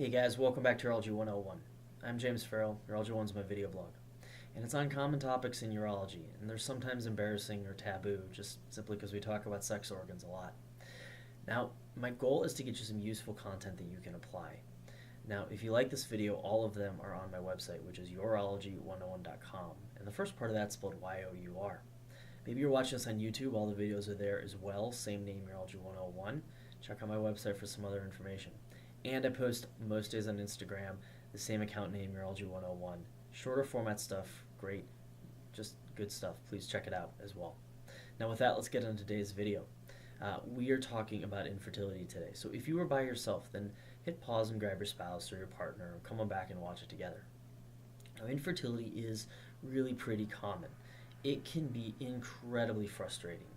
Hey guys, welcome back to Urology 101. I'm James Farrell. Urology 1 is my video blog. And it's on common topics in urology, and they're sometimes embarrassing or taboo, just simply because we talk about sex organs a lot. Now, my goal is to get you some useful content that you can apply. Now, if you like this video, all of them are on my website, which is urology101.com. And the first part of that's spelled Y-O-U-R. Maybe you're watching this on YouTube, all the videos are there as well, same name, Urology 101. Check out my website for some other information. And I post most days on Instagram, the same account name, Urology 101. Shorter format stuff, great, just good stuff. Please check it out as well. Now with that, let's get into today's video. We are talking about infertility today. So if you were by yourself, then hit pause and grab your spouse or your partner and come on back and watch it together. Now infertility is really pretty common. It can be incredibly frustrating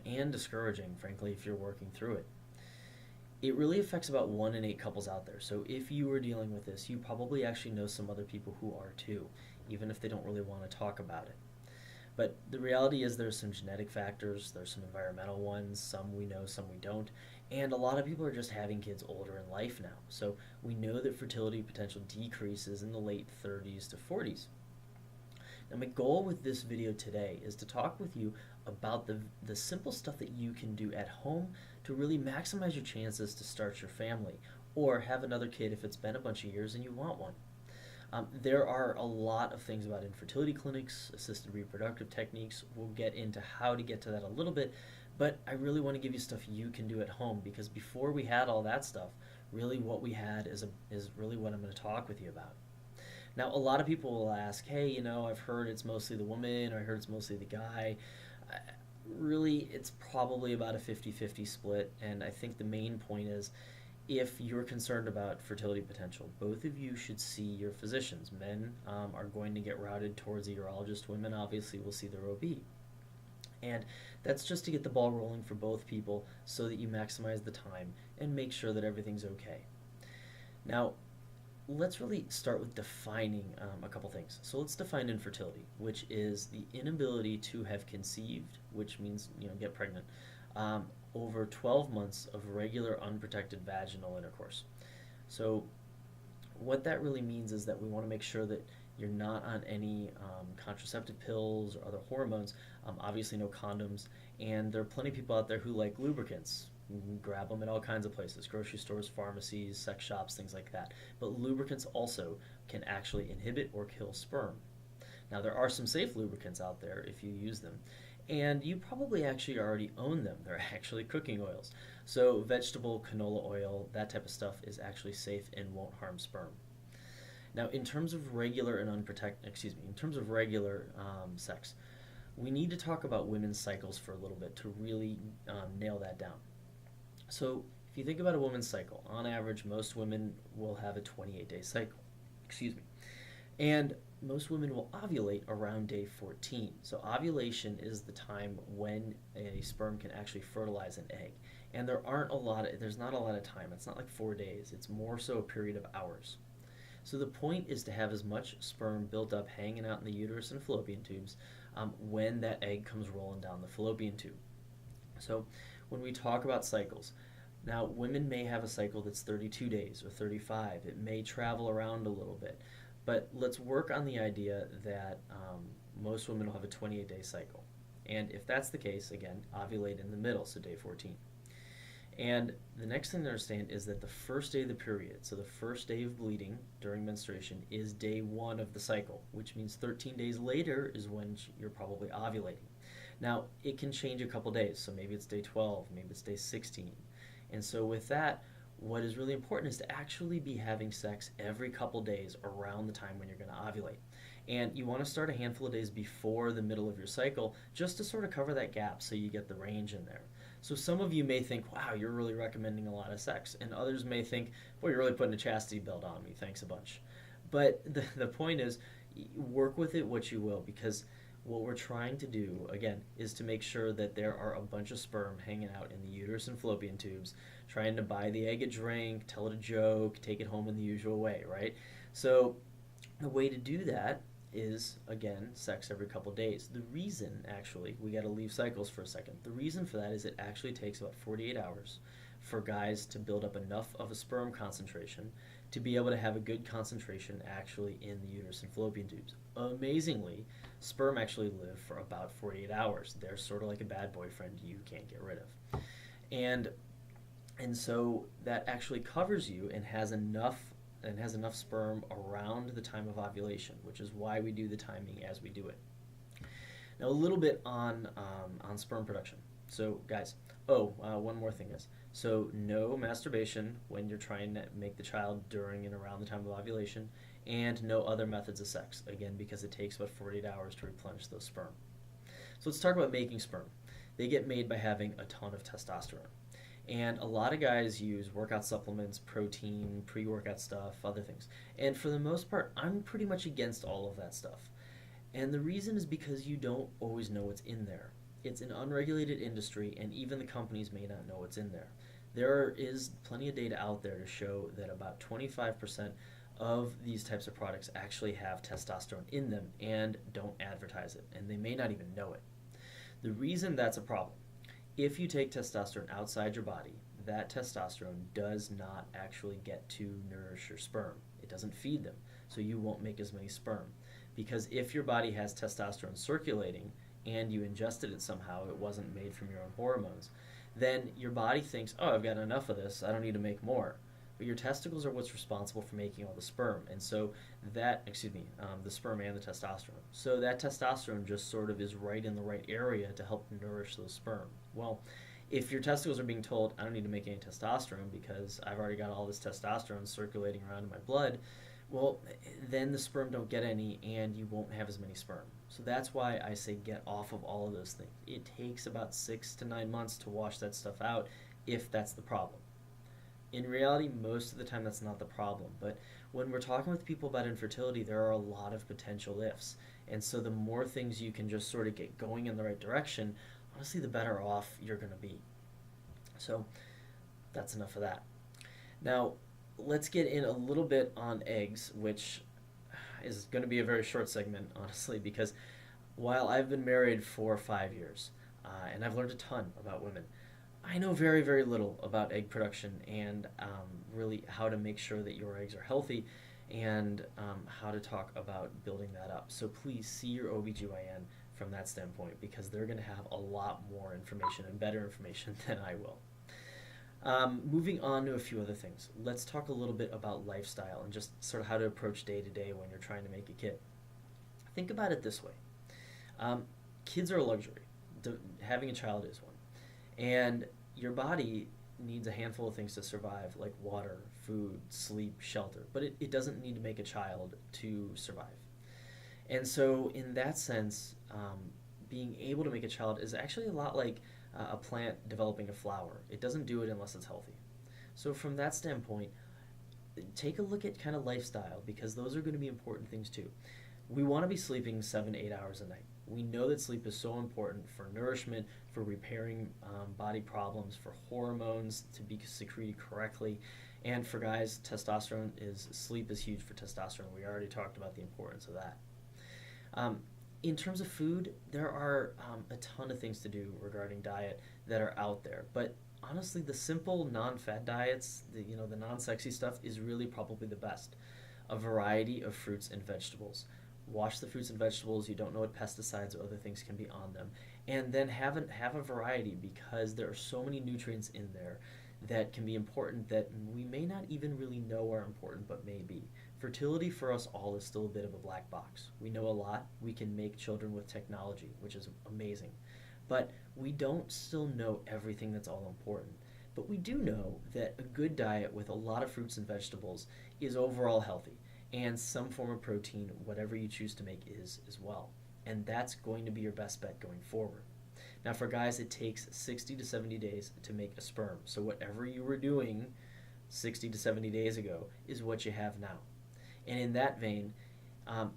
and discouraging, frankly, if you're working through it. It really affects about 1 in 8 couples out there. So if you are dealing with this, you probably actually know some other people who are too, even if they don't really want to talk about it. But the reality is there's some genetic factors, there's some environmental ones, some we know, some we don't, and a lot of people are just having kids older in life now. So we know that fertility potential decreases in the late 30s to 40s. Now my goal with this video today is to talk with you about the simple stuff that you can do at home to really maximize your chances to start your family or have another kid if it's been a bunch of years and you want one. There are a lot of things about infertility clinics, assisted reproductive techniques. We'll get into how to get to that a little bit, but I really want to give you stuff you can do at home because before we had all that stuff, really what we had is really what I'm going to talk with you about. Now, a lot of people will ask, hey, I've heard it's mostly the woman, or I heard it's mostly the guy. Really, it's probably about a 50-50 split, and I think the main point is if you're concerned about fertility potential, both of you should see your physicians. Men are going to get routed towards a urologist. Women obviously will see their OB. And that's just to get the ball rolling for both people so that you maximize the time and make sure that everything's okay. Now, let's really start with defining a couple things. So let's define infertility, which is the inability to have conceived, which means get pregnant, over 12 months of regular unprotected vaginal intercourse. So what that really means is that we want to make sure that you're not on any contraceptive pills or other hormones, obviously no condoms, and there are plenty of people out there who like lubricants. You can grab them at all kinds of places, grocery stores, pharmacies, sex shops, things like that. But lubricants also can actually inhibit or kill sperm. Now there are some safe lubricants out there if you use them, and you probably actually already own them. They're actually cooking oils. So vegetable, canola oil, that type of stuff is actually safe and won't harm sperm. Now in terms of regular and in terms of regular sex, we need to talk about women's cycles for a little bit to really nail that down. So if you think about a woman's cycle, on average, most women will have a 28-day cycle. And most women will ovulate around day 14. So ovulation is the time when a sperm can actually fertilize an egg. And there's not a lot of time. It's not like 4 days. It's more so a period of hours. So the point is to have as much sperm built up hanging out in the uterus and fallopian tubes when that egg comes rolling down the fallopian tube. So when we talk about cycles, now women may have a cycle that's 32 days or 35. It may travel around a little bit. But let's work on the idea that most women will have a 28-day cycle. And if that's the case, again, ovulate in the middle, so day 14. And the next thing to understand is that the first day of the period, so the first day of bleeding during menstruation, is day 1 of the cycle, which means 13 days later is when you're probably ovulating. Now, it can change a couple days, so maybe it's day 12, maybe it's day 16. And so with that, what is really important is to actually be having sex every couple days around the time when you're going to ovulate. And you want to start a handful of days before the middle of your cycle just to sort of cover that gap so you get the range in there. So some of you may think, wow, you're really recommending a lot of sex. And others may think, boy, you're really putting a chastity belt on me. Thanks a bunch. But the point is, work with it what you will, because what we're trying to do, again, is to make sure that there are a bunch of sperm hanging out in the uterus and fallopian tubes, trying to buy the egg a drink, tell it a joke, take it home in the usual way, right? So the way to do that is, again, sex every couple days. The reason, actually, we got to leave cycles for a second. The reason for that is it actually takes about 48 hours for guys to build up enough of a sperm concentration to be able to have a good concentration actually in the uterus and fallopian tubes. Amazingly, sperm actually live for about 48 hours. They're sort of like a bad boyfriend you can't get rid of. And so that actually covers you and has enough sperm around the time of ovulation, which is why we do the timing as we do it. Now, a little bit on sperm production. So, guys, one more thing is, so no masturbation when you're trying to make the child during and around the time of ovulation, and no other methods of sex, again, because it takes about 48 hours to replenish those sperm. So let's talk about making sperm. They get made by having a ton of testosterone. And a lot of guys use workout supplements, protein, pre-workout stuff, other things. And for the most part, I'm pretty much against all of that stuff. And the reason is because you don't always know what's in there. It's an unregulated industry, and even the companies may not know what's in there. There is plenty of data out there to show that about 25% of these types of products actually have testosterone in them and don't advertise it, and they may not even know it. The reason that's a problem, if you take testosterone outside your body, that testosterone does not actually get to nourish your sperm. It doesn't feed them, so you won't make as many sperm. Because if your body has testosterone circulating and you ingested it somehow, it wasn't made from your own hormones, then your body thinks, oh, I've got enough of this, I don't need to make more. But your testicles are what's responsible for making all the sperm, and so the sperm and the testosterone. So that testosterone just sort of is right in the right area to help nourish those sperm. Well, if your testicles are being told, I don't need to make any testosterone because I've already got all this testosterone circulating around in my blood, well, then the sperm don't get any and you won't have as many sperm. So that's why I say get off of all of those things. It takes about 6 to 9 months to wash that stuff out if that's the problem. In reality, most of the time that's not the problem. But when we're talking with people about infertility, there are a lot of potential ifs. And so the more things you can just sort of get going in the right direction, honestly, the better off you're going to be. So that's enough of that. Now, let's get in a little bit on eggs, which is going to be a very short segment, honestly, because while I've been married for 5 years, and I've learned a ton about women, I know very, very little about egg production and really how to make sure that your eggs are healthy and how to talk about building that up. So please see your OBGYN from that standpoint because they're going to have a lot more information and better information than I will. Moving on to a few other things. Let's talk a little bit about lifestyle and just sort of how to approach day to day when you're trying to make a kid. Think about it this way. Kids are a luxury. Having a child is one. And your body needs a handful of things to survive, like water, food, sleep, shelter. But it doesn't need to make a child to survive. And so in that sense, being able to make a child is actually a lot like a plant developing a flower. It doesn't do it unless it's healthy. So from that standpoint, take a look at kind of lifestyle because those are going to be important things too. We want to be sleeping 7 to 8 hours a night. We know that sleep is so important for nourishment, for repairing body problems, for hormones to be secreted correctly, and for guys, sleep is huge for testosterone. We already talked about the importance of that. In terms of food, there are a ton of things to do regarding diet that are out there. But honestly, the simple non-fat diets, the non-sexy stuff is really probably the best. A variety of fruits and vegetables. Wash the fruits and vegetables. You don't know what pesticides or other things can be on them. And then have a variety because there are so many nutrients in there that can be important that we may not even really know are important but may be. Fertility for us all is still a bit of a black box. We know a lot. We can make children with technology, which is amazing. But we don't still know everything that's all important. But we do know that a good diet with a lot of fruits and vegetables is overall healthy. And some form of protein, whatever you choose to make, is as well. And that's going to be your best bet going forward. Now for guys, it takes 60 to 70 days to make a sperm. So whatever you were doing 60 to 70 days ago is what you have now. And in that vein,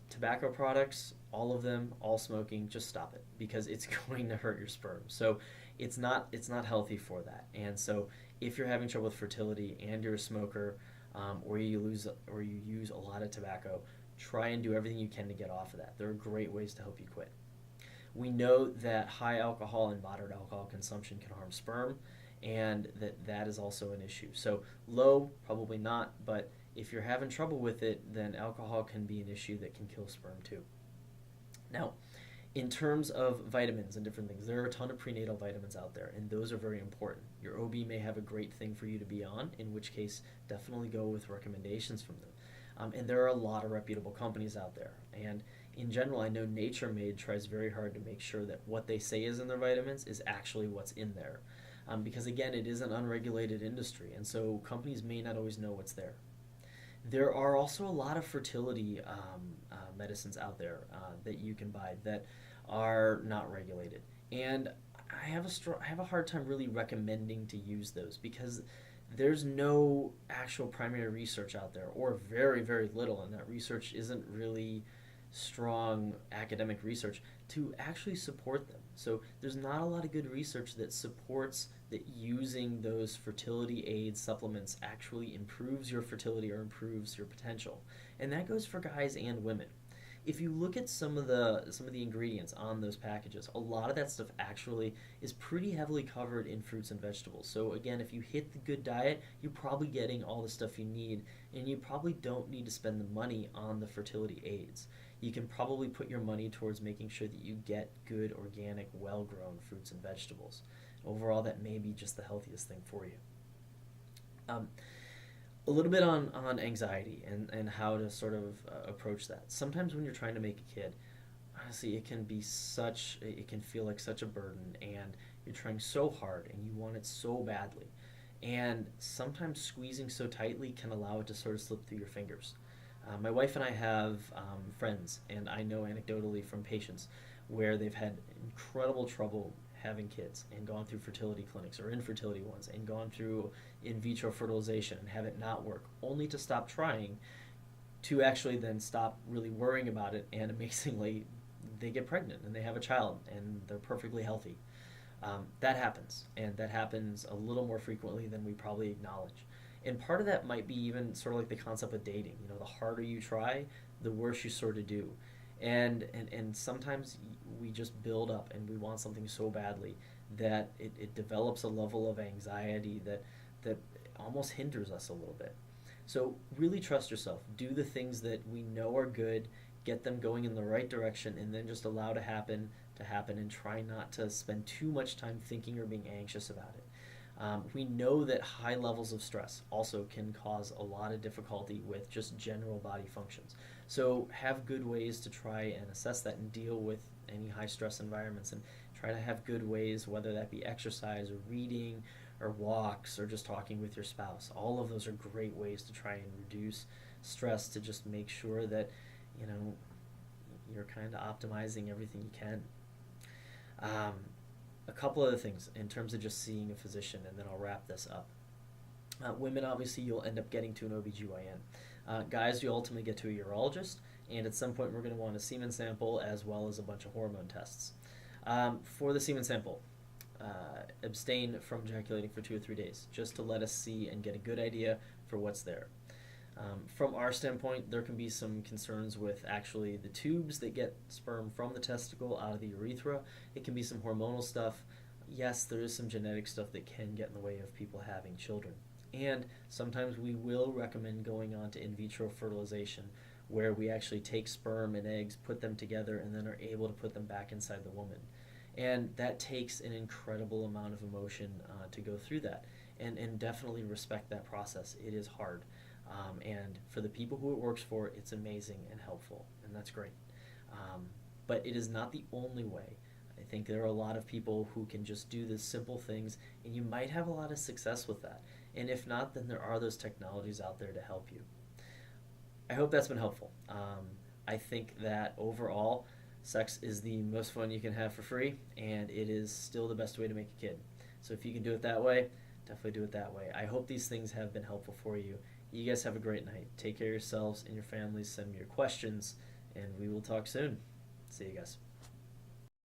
tobacco products, all of them, all smoking, just stop it because it's going to hurt your sperm. So it's not healthy for that. And so if you're having trouble with fertility and you're a smoker, or you use a lot of tobacco, try and do everything you can to get off of that. There are great ways to help you quit. We know that high alcohol and moderate alcohol consumption can harm sperm, and that is also an issue. So low, probably not, but if you're having trouble with it, then alcohol can be an issue that can kill sperm too. Now, in terms of vitamins and different things, there are a ton of prenatal vitamins out there, and those are very important. Your OB may have a great thing for you to be on, in which case, definitely go with recommendations from them. And there are a lot of reputable companies out there. And in general, I know Nature Made tries very hard to make sure that what they say is in their vitamins is actually what's in there. Because again, it is an unregulated industry, and so companies may not always know what's there. There are also a lot of fertility medicines out there that you can buy that are not regulated, and I have a hard time really recommending to use those because there's no actual primary research out there, or very very little, and that research isn't really strong academic research to actually support them. So there's not a lot of good research that supports that using those fertility aid supplements actually improves your fertility or improves your potential. And that goes for guys and women. If you look at some of the ingredients on those packages, a lot of that stuff actually is pretty heavily covered in fruits and vegetables. So again, if you hit the good diet, you're probably getting all the stuff you need, and you probably don't need to spend the money on the fertility aids. You can probably put your money towards making sure that you get good, organic, well-grown fruits and vegetables. Overall, that may be just the healthiest thing for you. Um, a little bit on anxiety and how to sort of approach that. Sometimes when you're trying to make a kid, honestly, it can feel like such a burden, and you're trying so hard and you want it so badly. And sometimes squeezing so tightly can allow it to sort of slip through your fingers. My wife and I have friends, and I know anecdotally from patients where they've had incredible trouble having kids and gone through fertility clinics or infertility ones and gone through in vitro fertilization and have it not work, only to stop trying, to actually then stop really worrying about it, and amazingly they get pregnant and they have a child and they're perfectly healthy. That happens, and that happens a little more frequently than we probably acknowledge. And part of that might be even sort of like the concept of dating. You know, the harder you try, the worse you sort of do. And sometimes we just build up and we want something so badly that it develops a level of anxiety that almost hinders us a little bit. So really trust yourself. Do the things that we know are good, get them going in the right direction, and then just allow to happen, and try not to spend too much time thinking or being anxious about it. We know that high levels of stress also can cause a lot of difficulty with just general body functions. So have good ways to try and assess that and deal with any high stress environments, and try to have good ways, whether that be exercise or reading or walks or just talking with your spouse. All of those are great ways to try and reduce stress, to just make sure that, you know, you're kind of optimizing everything you can. Um, a couple other things in terms of just seeing a physician, and then I'll wrap this up. Women, obviously, you'll end up getting to an OBGYN. Guys, you ultimately get to a urologist, and at some point we're going to want a semen sample as well as a bunch of hormone tests. For the semen sample, abstain from ejaculating for 2 or 3 days, just to let us see and get a good idea for what's there. From our standpoint, there can be some concerns with actually the tubes that get sperm from the testicle out of the urethra. It can be some hormonal stuff. Yes, there is some genetic stuff that can get in the way of people having children. And sometimes we will recommend going on to in vitro fertilization, where we actually take sperm and eggs, put them together, and then are able to put them back inside the woman. And that takes an incredible amount of emotion to go through that. And definitely respect that process. It is hard. And for the people who it works for, it's amazing and helpful, and that's great. But it is not the only way. I think there are a lot of people who can just do the simple things, and you might have a lot of success with that. And if not, then there are those technologies out there to help you. I hope that's been helpful. I think that overall, sex is the most fun you can have for free, and it is still the best way to make a kid. So if you can do it that way, definitely do it that way. I hope these things have been helpful for you. You guys have a great night. Take care of yourselves and your families. Send me your questions, and we will talk soon. See you guys.